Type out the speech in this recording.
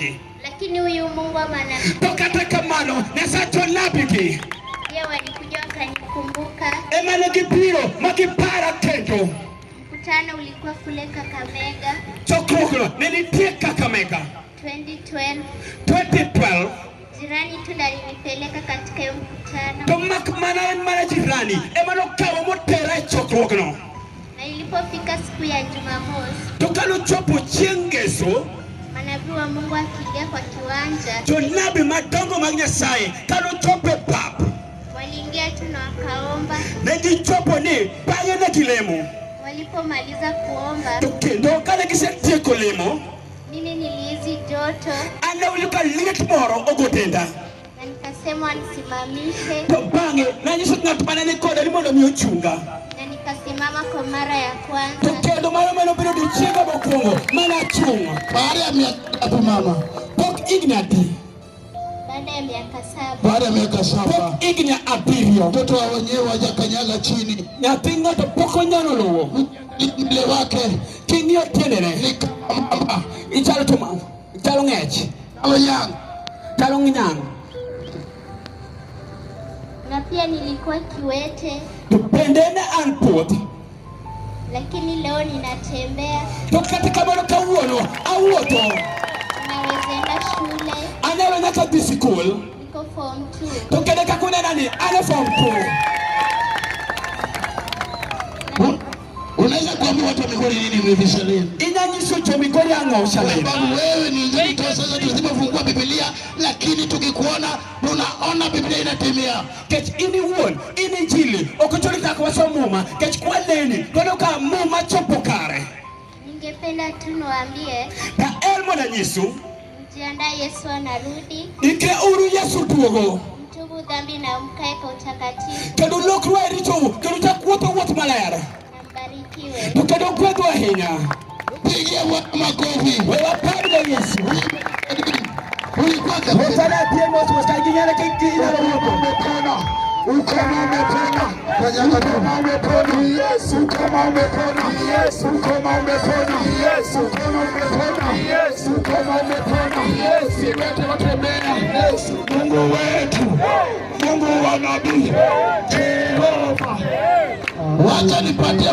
nabiki. Lakini huyu Mungu wa manabii. Tokata kamano Nyasacho nabiki. Ye walikuja wakanikumbuka. Emano gibiro magipara kendo. Mkutano ulikuwa kule Kakamega. Chokrono nilitie Kakamega. 2012. Jirani tu ndiye alinipeleka katika hiyo mkutano. Tomak mana jirani. Emano kawo motera chokrono. Na ilipofika siku ya Jumamosi. Tokalo chopo chengeso. Manabii wa Mungu akiingia kwa kiwanja. Jonabi madongo mag Nyasaye kalo chope pap. Waliingia tu na wakaomba. Negi chopo ni panye na kilemo. Walipomaliza kuomba. Tokendo kale kisetieko lemo. Mimi nilihisi joto. Ana ulika liet moro ogotenda. Na nikasema nisimamishe. To bange na nyiso ng'atmane ni koda ni mondo mi ochunga. Na nikasimama kwa mara ya kwanza. Tokendo mano biro dichenga mokwongo mana chunga. Baada ya miaka mama. Pok Ignati. Baada ya miaka 7. Baada ya miaka 7. Pok Igna abirio. Mtoto wa wenyewe hajakanyaga chini. Nyathi ng'ato pok onyalo luwo. Mle wake King'iyo tiendene. ni kama Ichalo to mama. Ichalo ng'ech. Chalo nyang. Na pia nilikuwa kiwete. To bende ne an puoth. Lakini leo ninatembea. To kata kamano kawuono awuotho. Naweza enda shule. Anyalo nyaka dhi sikul. Niko form 2. To kende kakunena ni ane form 2. unaweza kuambia watu wa Migori nini mmevisha leo? Inanyiso cho Migori ang'o shaleni. Sababu wewe ni nzuri tu sasa tusipofungua Biblia lakini tukikuona tunaona Biblia inatimia. Kech ini wuon, ini Injili, okochori kaka waso muma, kech kwa neni, kono ka muma chopo kare. Ningependa tu niwaambie. Na elmo na nyisu. Mjiandae, Yesu anarudi. Ike uru Yesu duogo. Mtubu dhambi na mkae kwa utakatifu. Kendo lokru e richo, kendo chakuotho wuoth maler. Mbarikiwe. To kendo gwedho ahinya. Pigia makofi. Wewa padre Yesu. Ulikuwa kabisa. Hosana pia mos kaginyana kikira Umepona. Ukoma umepona. Kanyanga kama umepona. Yesu kama umepona. Yesu kama umepona. Yesu kama umepona. Yesu kama umepona. Yesu wetu watembea. Yesu Mungu wetu. Mungu wa nabii. Jehova. Wacha nipatie